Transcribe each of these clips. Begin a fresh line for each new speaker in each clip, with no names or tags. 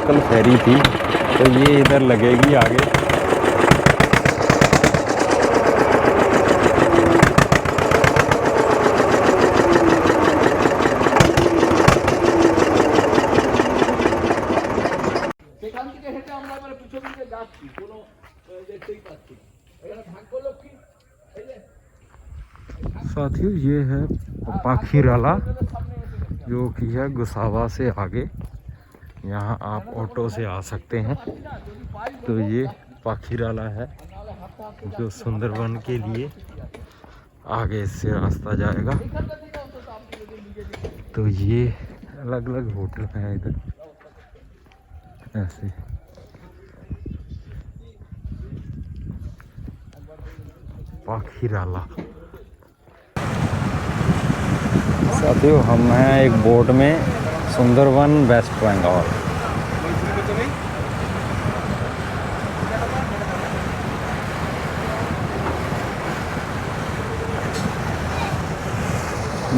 Local फेरी थी, तो ये इधर लगेगी आगे। साथियों ये है पाखीराला, जो कि है गुसावा से आगे। यहाँ आप ऑटो से आ सकते हैं। तो ये पाखीराला है जो सुंदरवन के लिए आगे से रास्ता जाएगा। तो ये अलग अलग होटल हैं इधर ऐसे। पाखीराला। साथियों हम हैं एक बोट में, सुंदरवन वेस्ट बंगाल।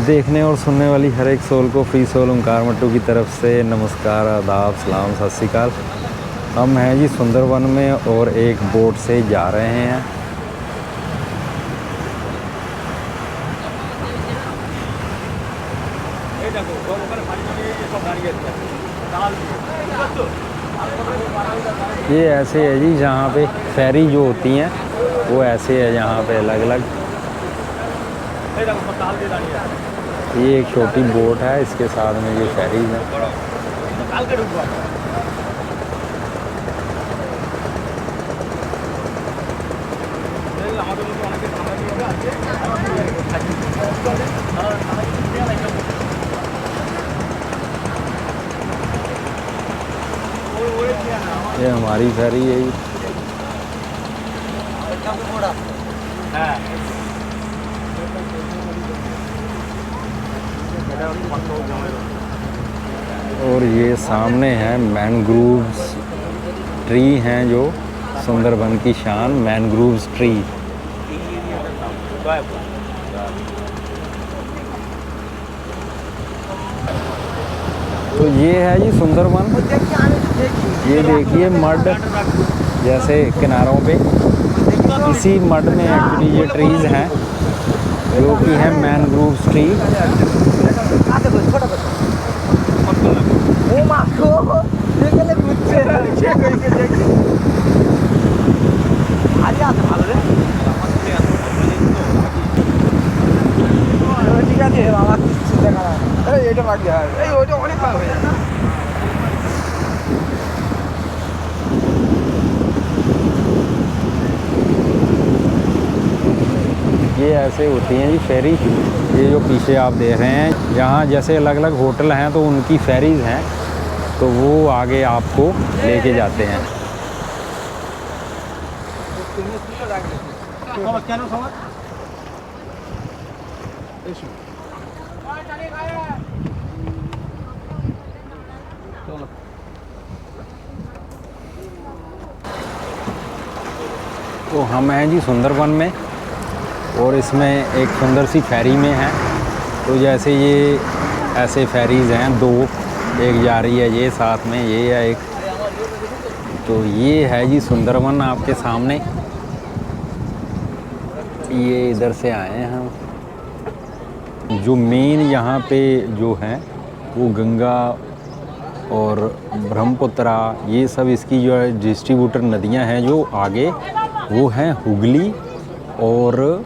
देखने और सुनने वाली हर एक सोल को फ्री सोल ओंकार मट्टू की तरफ से नमस्कार, आदाब, सलाम, सत श्री अकाल। हम हैं जी सुंदरवन में और एक बोट से जा रहे हैं। ये ऐसे है जी, जहाँ पे फेरी जो होती हैं वो ऐसे है, यहाँ पे अलग अलग। ये एक छोटी बोट है, इसके साथ में ये फेरी है। ये हमारी फेरी है। और ये सामने है मैनग्रोव्स ट्री हैं, जो सुंदरबन की शान मैनग्रोव्स ट्री। तो ये है जी सुंदरबन। ये देखिए मड जैसे किनारों पे, इसी मड में एक्चुअली ये ट्रीज हैं जो कि है मैनग्रोव्स ट्री। ये ऐसे होती हैं जी फेरी। ये जो पीछे आप देख रहे हैं, यहाँ जैसे अलग अलग होटल हैं तो उनकी फेरीज हैं, तो वो आगे आपको लेके जाते हैं। तो हम हैं जी सुंदरवन में, और इसमें एक सुंदर सी फेरी में है। तो जैसे ये ऐसे फेरीज़ हैं दो, एक जा रही है ये साथ में, ये है एक। तो ये है जी सुंदरवन आपके सामने। ये इधर से आए हैं हम। जो मेन यहाँ पे जो है वो गंगा और ब्रह्मपुत्रा, ये सब इसकी जो है डिस्ट्रीब्यूटर नदियाँ हैं जो आगे, वो हैं हुगली और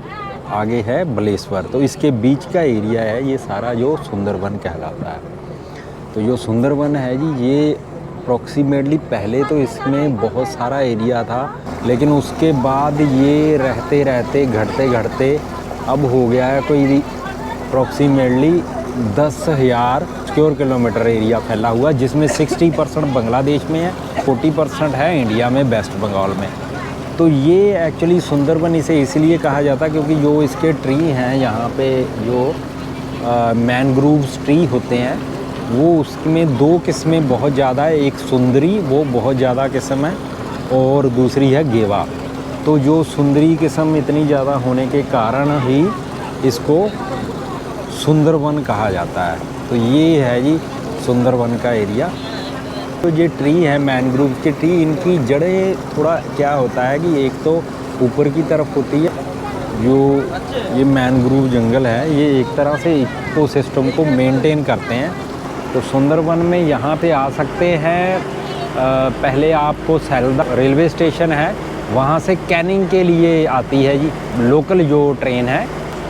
आगे है बलेश्वर। तो इसके बीच का एरिया है ये सारा जो सुंदरवन कहलाता है। तो जो सुंदरवन है जी, ये अप्रॉक्सीमेटली पहले तो इसमें बहुत सारा एरिया था, लेकिन उसके बाद ये रहते रहते घटते घटते अब हो गया है कोई अप्रॉक्सीमेटली 10,000 स्क्वायर किलोमीटर एरिया फैला हुआ, जिसमें 60% बांग्लादेश में है, 40% है इंडिया में वेस्ट बंगाल में। तो ये एक्चुअली सुंदरबन इसे इसलिए कहा जाता है क्योंकि जो इसके ट्री हैं यहाँ पे, जो मैनग्रोव्स ट्री होते हैं, वो उसमें दो किस्में बहुत ज़्यादा है। एक सुंदरी, वो बहुत ज़्यादा किस्म है, और दूसरी है गेवा। तो जो सुंदरी किस्म इतनी ज़्यादा होने के कारण ही इसको सुंदरवन कहा जाता है। तो ये है जी सुंदरवन का एरिया। तो ये ट्री है मैनग्रोव की ट्री, इनकी जड़ें थोड़ा क्या होता है कि एक तो ऊपर की तरफ होती है, जो ये मैनग्रोव जंगल है ये एक तरह से इकोसिस्टम को मेंटेन करते हैं। तो सुंदरवन में यहाँ पे आ सकते हैं। पहले आपको सैलदा रेलवे स्टेशन है, वहाँ से कैनिंग के लिए आती है जी लोकल जो ट्रेन है,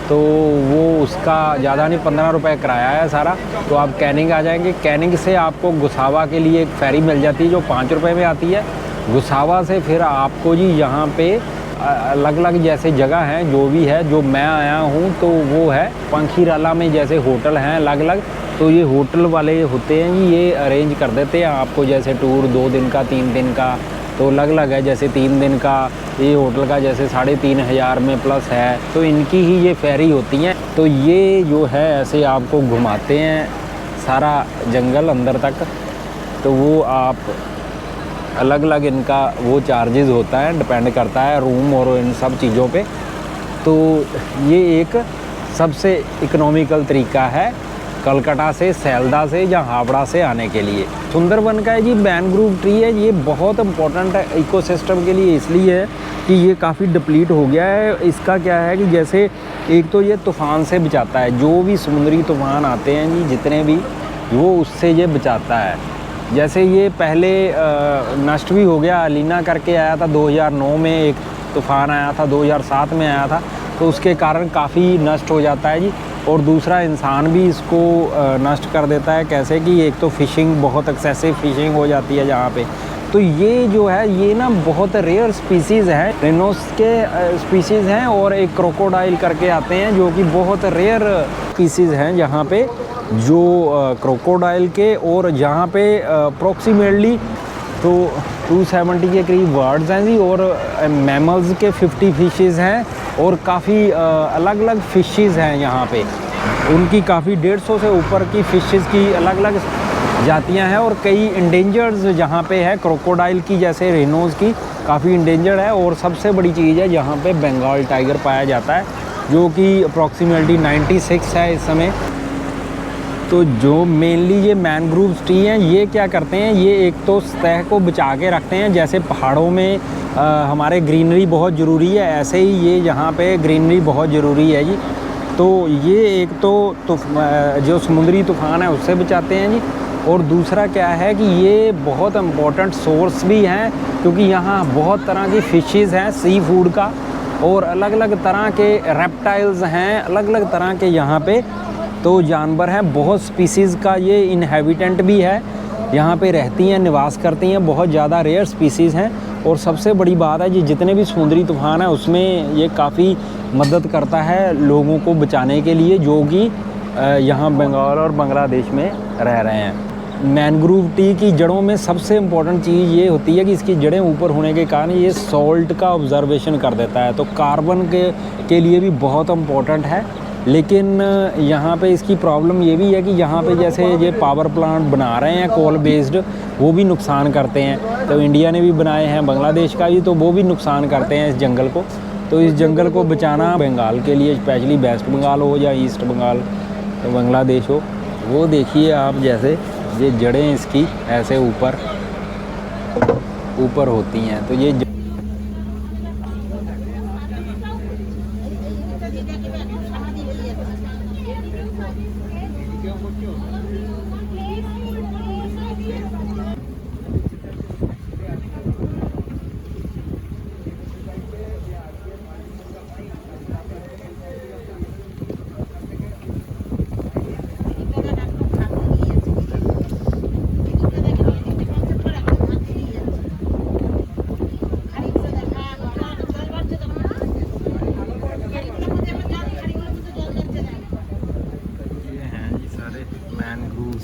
तो वो उसका ज़्यादा नहीं 15 रुपये किराया है सारा। तो आप कैनिंग आ जाएंगे, कैनिंग से आपको गुसावा के लिए एक फेरी मिल जाती है जो 5 रुपये में आती है। गुसावा से फिर आपको जी यहाँ पे अलग अलग जैसे जगह हैं, जो भी है जो मैं आया हूँ तो वो है पंखीराला में जैसे होटल हैं अलग अलग, तो ये होटल वाले होते हैं जी, ये अरेंज कर देते हैं आपको जैसे टूर 2 दिन का 3 दिन का, तो अलग अलग है। जैसे 3 दिन का ये होटल का जैसे 3,500 में प्लस है, तो इनकी ही ये फेरी होती हैं। तो ये जो है ऐसे आपको घुमाते हैं सारा जंगल अंदर तक, तो वो आप अलग अलग इनका वो चार्जेस होता है, डिपेंड करता है रूम और इन सब चीज़ों पे। तो ये एक सबसे इकोनॉमिकल तरीका है कलकत्ता से, सैलदा से या हावड़ा से आने के लिए। सुंदरवन का है जी मैनग्रोव ट्री है, ये बहुत इम्पोर्टेंट है इकोसिस्टम के लिए, इसलिए है कि ये काफ़ी डिप्लीट हो गया है। इसका क्या है कि जैसे एक तो ये तूफ़ान से बचाता है, जो भी समुद्री तूफ़ान आते हैं जी जितने भी, वो उससे ये बचाता है। जैसे ये पहले नष्ट भी हो गया, अलीना करके आया था 2009 में, एक तूफ़ान आया था 2007 में आया था, तो उसके कारण काफ़ी नष्ट हो जाता है जी। और दूसरा इंसान भी इसको नष्ट कर देता है। कैसे कि एक तो फ़िशिंग, बहुत एक्सेसिव फ़िशिंग हो जाती है जहाँ पे। तो ये जो है ये ना बहुत रेयर स्पीसीज़ है, रेनोस के स्पीसीज़ हैं, और एक क्रोकोडाइल करके आते हैं जो कि बहुत रेयर स्पीसीज़ हैं जहाँ पे, जो क्रोकोडाइल के, और जहाँ पे अप्रॉक्सीमेटली तो 270 के करीब बर्ड्स हैं जी, और मैमल्स के 50 फिशेज़ हैं, और काफ़ी अलग अलग फिशेज़ हैं यहाँ पे। उनकी काफ़ी 150 से ऊपर की फिशेज़ की अलग अलग जातियाँ हैं, और कई इंडेंजर्स जहाँ पे है क्रोकोडाइल की, जैसे रेनोज़ की काफ़ी इंडेंजर्ड है। और सबसे बड़ी चीज़ है जहाँ पे बंगाल टाइगर पाया जाता है, जो कि अप्रॉक्सीमेटली 96 है इस समय। तो जो मेनली ये मैनग्रोव ट्री हैं, ये क्या करते हैं, ये एक तो सतह को बचा के रखते हैं। जैसे पहाड़ों में हमारे ग्रीनरी बहुत ज़रूरी है, ऐसे ही ये यहाँ पे ग्रीनरी बहुत ज़रूरी है जी। तो ये एक तो जो समुद्री तूफ़ान है उससे बचाते हैं जी, और दूसरा क्या है कि ये बहुत इम्पोर्टेंट सोर्स भी हैं, क्योंकि यहाँ बहुत तरह की फ़िशेज़ हैं सी फूड का, और अलग अलग तरह के रेप्टाइल्स हैं, अलग अलग तरह के यहाँ पे तो जानवर हैं। बहुत स्पीसीज़ का ये इनहेबिटेंट भी है, यहाँ पे रहती हैं, निवास करती हैं, बहुत ज़्यादा रेयर स्पीसीज़ हैं। और सबसे बड़ी बात है, ये जितने भी समुद्री तूफ़ान हैं उसमें ये काफ़ी मदद करता है लोगों को बचाने के लिए, जो कि यहाँ बंगाल और बांग्लादेश में रह रहे हैं। मैनग्रोव ट्री की जड़ों में सबसे इम्पोर्टेंट चीज़ ये होती है कि इसकी जड़ें ऊपर होने के कारण ये सॉल्ट का ऑब्जर्वेशन कर देता है, तो कार्बन के लिए भी बहुत इम्पोर्टेंट है। लेकिन यहाँ पे इसकी प्रॉब्लम ये भी है कि यहाँ पे जैसे ये पावर प्लांट बना रहे हैं कोल बेस्ड, वो भी नुकसान करते हैं। तो इंडिया ने भी बनाए हैं, बांग्लादेश का भी, तो वो भी नुकसान करते हैं इस जंगल को। तो इस जंगल को बचाना बंगाल के लिए, स्पेशली वेस्ट बंगाल हो या ईस्ट बंगाल तो बांग्लादेश हो, वो देखिए आप, जैसे ये जड़ें इसकी ऐसे ऊपर होती हैं। तो ये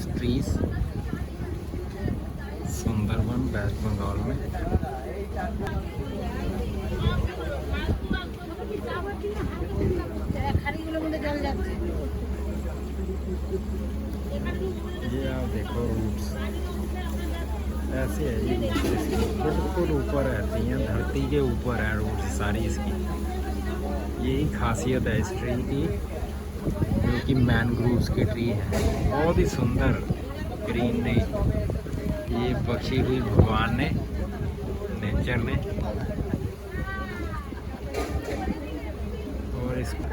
ट्रीज सुंदरवन वेस्ट बंगाल में। ये आप देखो रूट्स ऐसे है जी, बिल्कुल ऊपर रहती हैं, धरती के ऊपर है रूट्स सारी इसकी। यही खासियत है इस ट्री की, जो कि मैनग्रोव्स की ट्री है। बहुत ही सुंदर ग्रीनरी। ये बख्शी हुई भगवान ने, नेचर ने। और इसको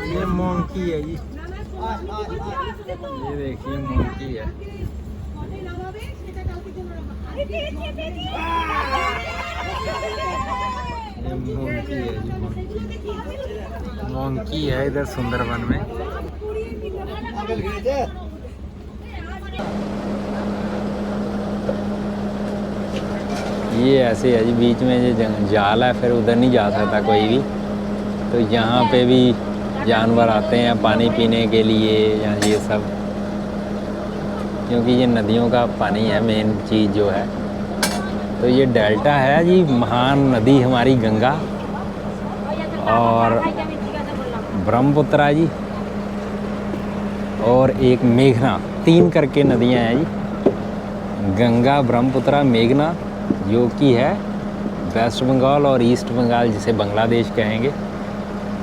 ये मोंकी है जी, ये देखिए मोंकी है। ये मोंकी है जी, मोंकी है इधर सुंदरवन में। ये ऐसे है जी, बीच में ये जाल है, फिर उधर नहीं जा सकता कोई भी। तो यहाँ पे भी जानवर आते हैं पानी पीने के लिए या ये सब, क्योंकि ये नदियों का पानी है मेन चीज़ जो है। तो ये डेल्टा है जी, महान नदी हमारी गंगा और ब्रह्मपुत्रा जी और एक मेघना, 3 करके नदियाँ हैं जी, गंगा, ब्रह्मपुत्रा, मेघना, जो कि है वेस्ट बंगाल और ईस्ट बंगाल जिसे बांग्लादेश कहेंगे।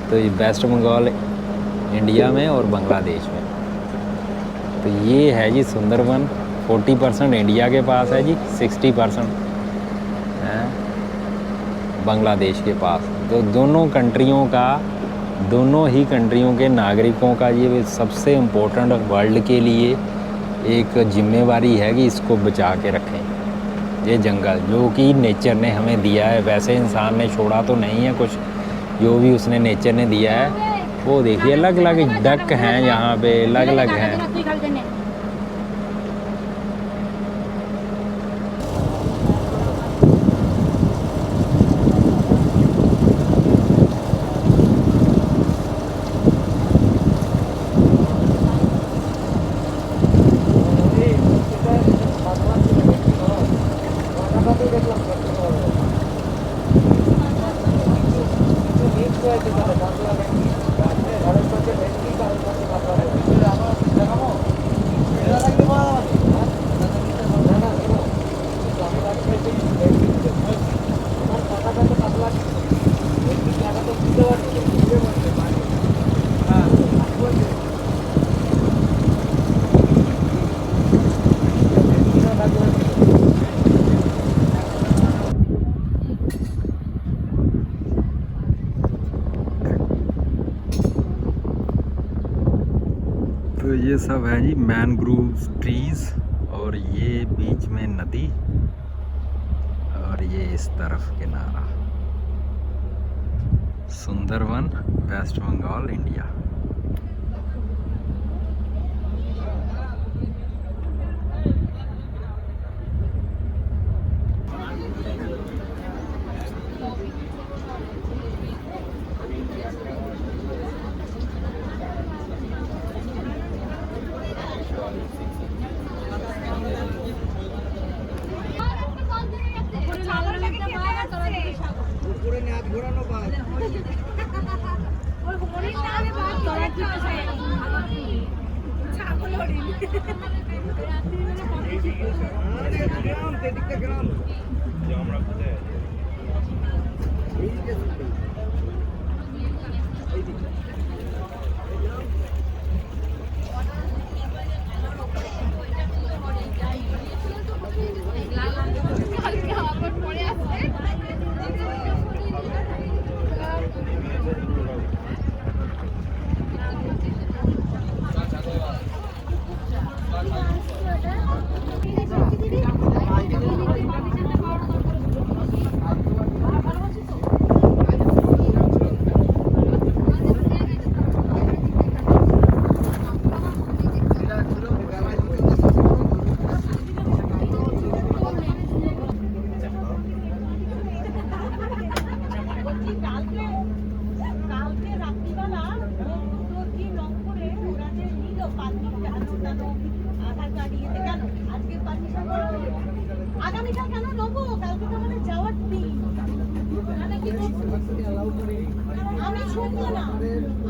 तो ये वेस्ट बंगाल इंडिया में और बांग्लादेश में। तो ये है जी सुंदरवन। 40% इंडिया के पास है जी, 60% है बांग्लादेश के पास। तो दोनों कंट्रियों का, दोनों ही कंट्रियों के नागरिकों का ये सबसे इम्पोर्टेंट वर्ल्ड के लिए एक जिम्मेवारी है कि इसको बचा के रखें। ये जंगल जो कि नेचर ने हमें दिया है, वैसे इंसान ने छोड़ा तो नहीं है कुछ, जो भी उसने नेचर ने दिया है। वो देखिए अलग अलग डक हैं यहाँ पे, अलग अलग हैं। तो ये सब है जी मैनग्रोव ट्रीज, और ये बीच में नदी, और ये इस तरफ किनारा, सुंदरवन, वेस्ट बंगाल, इंडिया।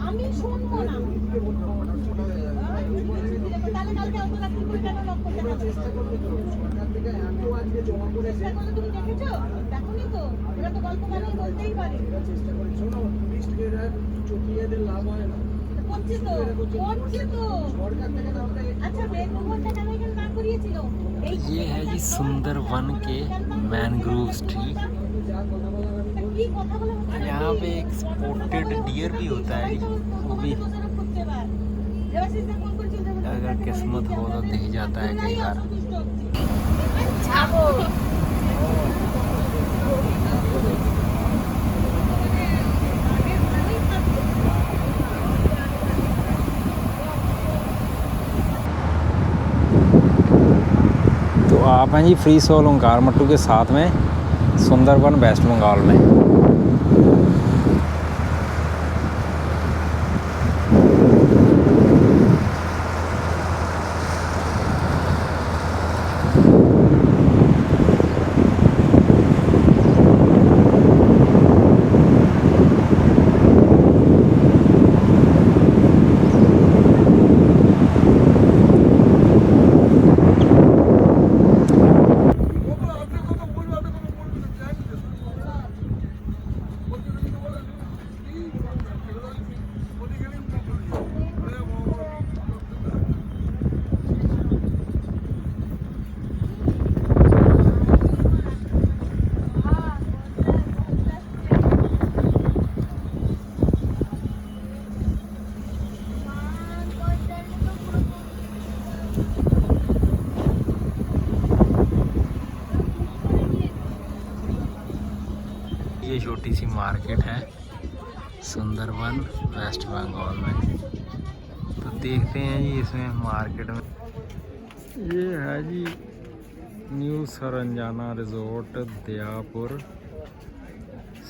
আমি শুনবো না
ये है जी सुंदरवन के मैनग्रोव ट्री। यहाँ पे एक स्पॉटेड डियर भी होता है, वो भी अगर किस्मत हो तो दिख जाता है कई बार। तो आप हैं जी फ्री सोल ओंकार मट्टू के साथ में सुंदरवन वेस्ट बंगाल में। ये छोटी सी मार्केट है सुंदरवन वेस्ट बंगाल में। तो देखते हैं जी इसमें मार्केट में। ये है जी New Saranjana resort Dayapur,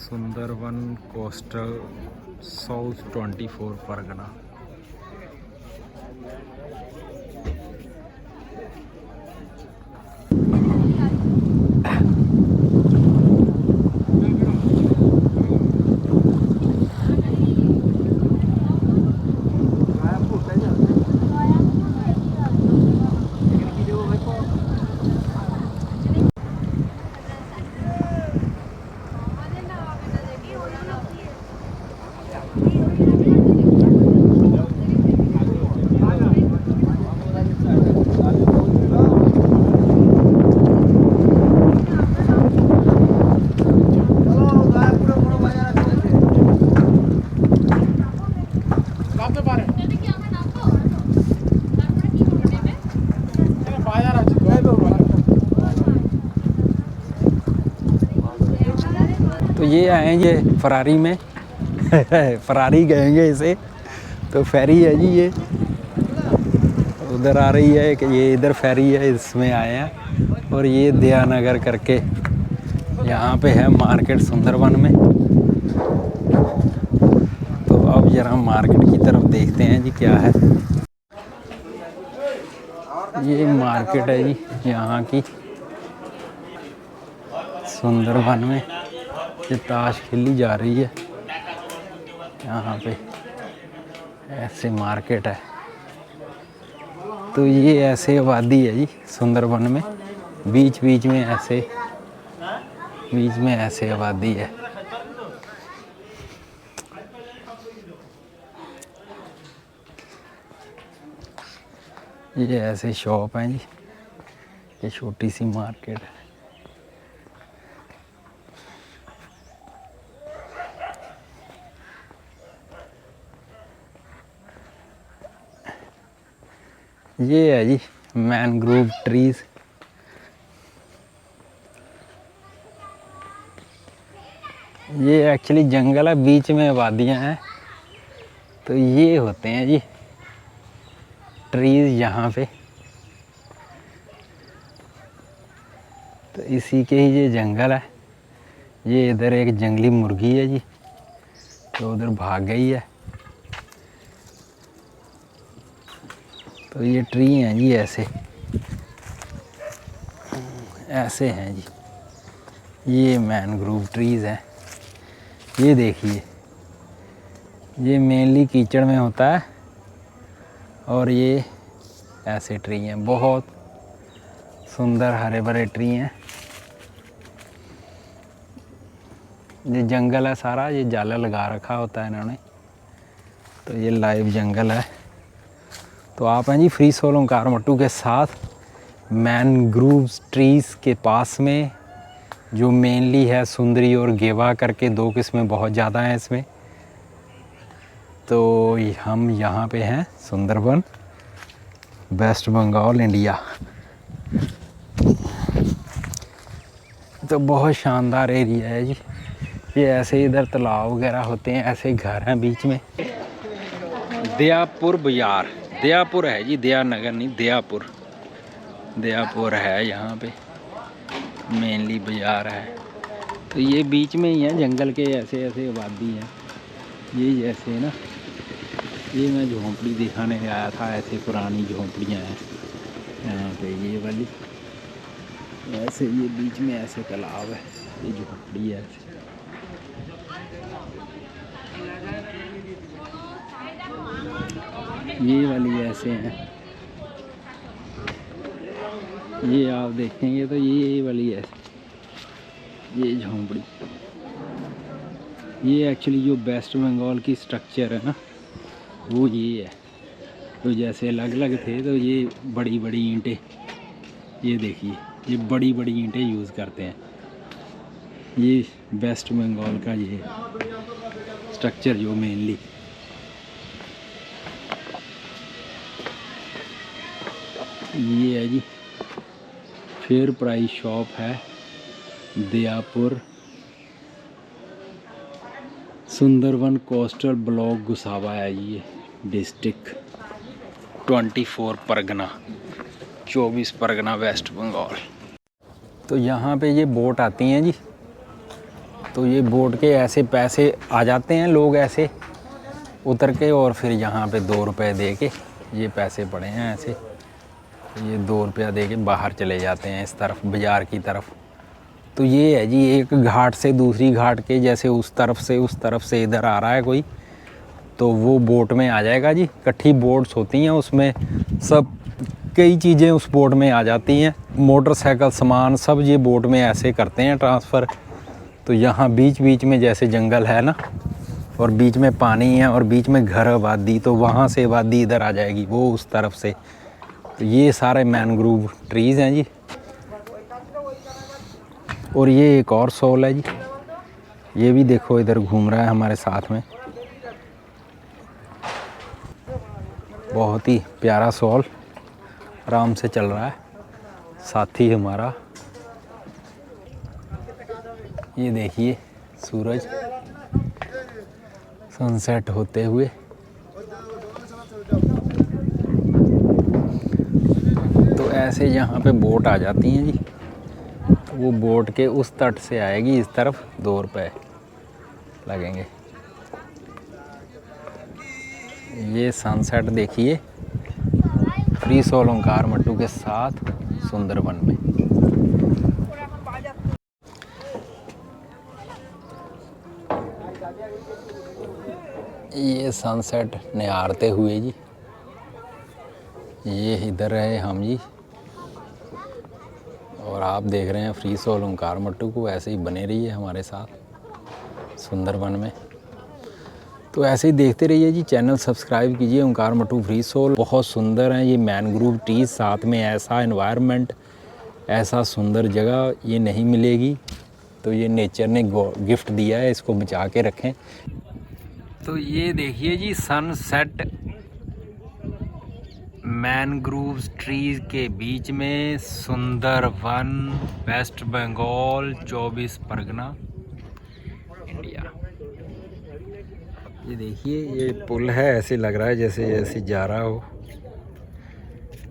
Sundarban coastal south 24 Pargana. तो ये आएंगे फरारी में फरारी कहेंगे इसे। तो फेरी है जी, ये उधर आ रही है कि ये इधर फेरी है, इसमें आए हैं। और ये दयानगर करके यहाँ पे है मार्केट सुंदरवन में। तो अब जरा मार्केट की तरफ देखते हैं जी क्या है। ये मार्केट है जी यहाँ की सुंदरवन में। ये ताश खेली जा रही है यहाँ पे, ऐसे मार्केट है। तो ये ऐसे आबादी है जी सुंदरवन में, बीच बीच में ऐसे आबादी है। ये ऐसे शॉप हैं जी, ये छोटी सी मार्केट है। ये है जी मैनग्रोव ट्रीज। ये एक्चुअली जंगल है, बीच में आबादियाँ हैं। तो ये होते हैं जी ट्रीज यहाँ पे। तो इसी के ही ये जंगल है। ये इधर एक जंगली मुर्गी है जी, तो उधर भाग गई है। तो ये ट्री हैं जी ऐसे हैं जी, ये मैनग्रोव ट्रीज़ हैं। ये देखिए, ये मेनली कीचड़ में होता है और ये ऐसे ट्री हैं, बहुत सुंदर हरे भरे ट्री हैं। ये जंगल है सारा, ये जाला लगा रखा होता है इन्होंने, तो ये लाइव जंगल है। तो आप हैं जी फ्री सोल ओंकार मट्टू के साथ मैनग्रूव ट्रीज़ के पास में, जो मेनली है सुंदरी और गेवा करके 2 किस्में बहुत ज़्यादा हैं इसमें। तो हम यहाँ पे हैं सुंदरबन, वेस्ट बंगाल, इंडिया। तो बहुत शानदार एरिया है जी। ये ऐसे इधर तालाब वगैरह होते हैं, ऐसे घर हैं बीच में। दयापुर बाज़ार, दयापुर है जी, दया नगर नहीं, दयापुर, दयापुर है यहाँ पे मेनली बाज़ार है। तो ये बीच में ही है जंगल के, ऐसे ऐसे आबादी है ये, जैसे ना ये मैं झोंपड़ी दिखाने आया था, ऐसे पुरानी झोंपड़ियाँ हैं यहाँ पे, ये वाली ऐसे, ये बीच में ऐसे तालाब है, ये झोंपड़ी है ऐसे। ये वाली ऐसे हैं, ये आप देखेंगे तो ये वाली है, ये झोंपड़ी। ये एक्चुअली जो वेस्ट बंगाल की स्ट्रक्चर है ना, वो ये है। तो जैसे अलग अलग थे, तो ये बड़ी बड़ी ईंटें, ये देखिए ये बड़ी बड़ी ईंटें यूज़ करते हैं। ये वेस्ट बंगाल का ये स्ट्रक्चर जो मेनली, ये है जी फेयर प्राइस शॉप है, दयापुर, सुंदरबन कोस्टल ब्लॉक गुसावा है ये, डिस्ट्रिक्ट 24 परगना, 24 परगना, वेस्ट बंगाल। तो यहाँ पे ये बोट आती हैं जी, तो ये बोट के ऐसे पैसे आ जाते हैं, लोग ऐसे उतर के, और फिर यहाँ पे 2 रुपये दे के, ये पैसे पड़े हैं ऐसे, ये 2 रुपया दे के बाहर चले जाते हैं इस तरफ, बाज़ार की तरफ। तो ये है जी, एक घाट से दूसरी घाट के, जैसे उस तरफ से इधर आ रहा है कोई, तो वो बोट में आ जाएगा जी। इकट्ठी बोट्स होती हैं, उसमें सब कई चीज़ें उस बोट में आ जाती हैं, मोटरसाइकिल, सामान, सब ये बोट में ऐसे करते हैं ट्रांसफ़र। तो यहाँ बीच बीच में जैसे जंगल है ना, और बीच में पानी है, और बीच में घर आबादी, तो वहाँ से आबादी इधर आ जाएगी, वो उस तरफ से। तो ये सारे मैनग्रूव ट्रीज़ हैं जी। और ये एक और सोल है जी, ये भी देखो इधर घूम रहा है हमारे साथ में, बहुत ही प्यारा सोल, आराम से चल रहा है साथी हमारा। ये देखिए सूरज सनसेट होते हुए। तो ऐसे यहाँ पे बोट आ जाती हैं जी, तो वो बोट के उस तट से आएगी इस तरफ, 2 रुपये लगेंगे। ये सनसेट देखिए फ्री सोल ओंकार मट्टू के साथ सुंदरबन में। ये सनसेट निहारते हुए जी, ये इधर है हम जी, और आप देख रहे हैं फ्री सोल ओंकार मट्टू को। ऐसे ही बने रहिए हमारे साथ सुंदरबन में। तो ऐसे ही देखते रहिए जी, चैनल सब्सक्राइब कीजिए ओंकार मट्टू फ्री सोल। बहुत सुंदर हैं ये मैनग्रूव ट्रीज, साथ में ऐसा एनवायरनमेंट, ऐसा सुंदर जगह ये नहीं मिलेगी। तो ये नेचर ने गिफ्ट दिया है, इसको बचा के रखें। तो ये देखिए जी सनसेट मैनग्रूव ट्रीज के बीच में, सुंदरबन, वेस्ट बंगाल, 24 परगना, इंडिया। ये देखिए ये पुल है, ऐसे लग रहा है जैसे ऐसे जा रहा हो,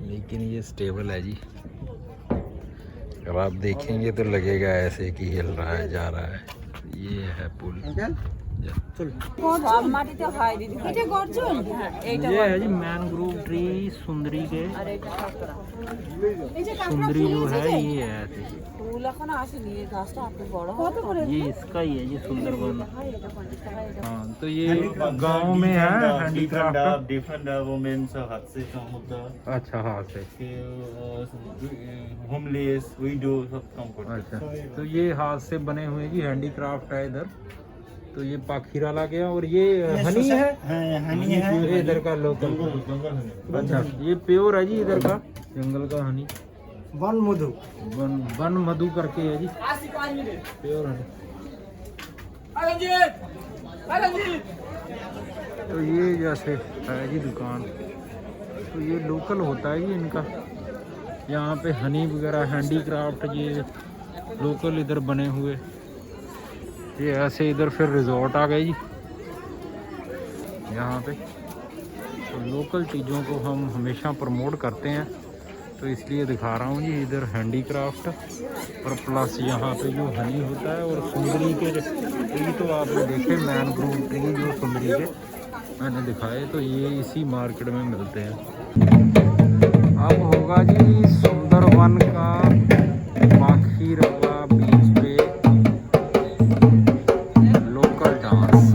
लेकिन ये स्टेबल है जी। अगर आप देखेंगे तो लगेगा ऐसे कि हिल रहा है, जा रहा है। ये है पुल।
সব মাটিতে হয় দিদি। এটা গর্জন? হ্যাঁ, এইটা
ये है जी मैनग्रोव ट्री सुंदरी के।
আর এইটা কাঁকড়া।
सुंदरी जो है ये है ऐसे।
ফুল এখনো আসেনি, এই গাছটা আপনি বড় কত করে?
ये इसका ही है ये सुंदरबन।
এটা 50 টাকা, এটা
हाँ तो ये गांव में है हैंडीक्राफ्ट।
डिफरेंट वुमेन्स हाथ से काम होता है
अच्छा हाँ से।
होमलेस विडो सब काम करते
अच्छा तो ये हाथ से बने हुए जी हैंडीक्राफ्ट है इधर। तो ये पाखीरा ला गया और ये हनी है।
हनी
ये इधर का लोकल। अच्छा ये प्योर है जी इधर का जंगल का हनी।
वन मधु
वन मधु करके है जी प्योर हनी। तो ये जैसे है जी दुकान, तो ये लोकल होता है जी इनका। यहाँ पे हनी वगैरह हैंडीक्राफ्ट ये लोकल इधर बने हुए। ये ऐसे इधर फिर रिजॉर्ट आ गए जी यहाँ पे। तो लोकल चीज़ों को हम हमेशा प्रमोट करते हैं, तो इसलिए दिखा रहा हूँ जी इधर हैंडीक्राफ्ट और प्लस यहाँ पे जो हनी होता है और सुंदरी के ट्री तो आपने देखे मैनग्रोव ट्री जो सुंदरी के मैंने दिखाए, तो ये इसी मार्केट में मिलते हैं। अब होगा जी सुंदरवन का पाखीराला बीच पे लोकल डांस।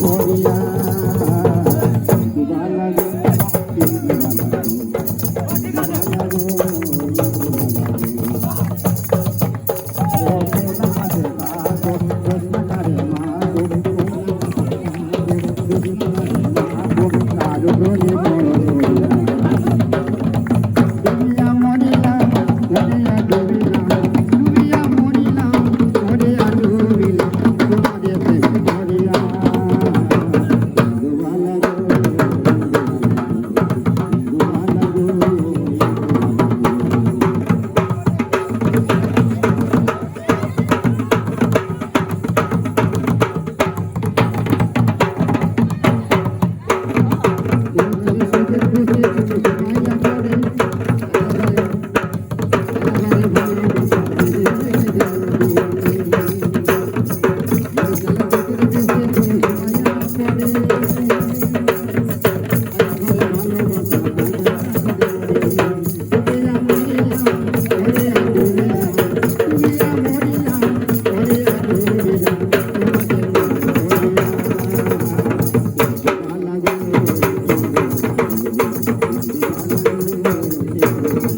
Dunia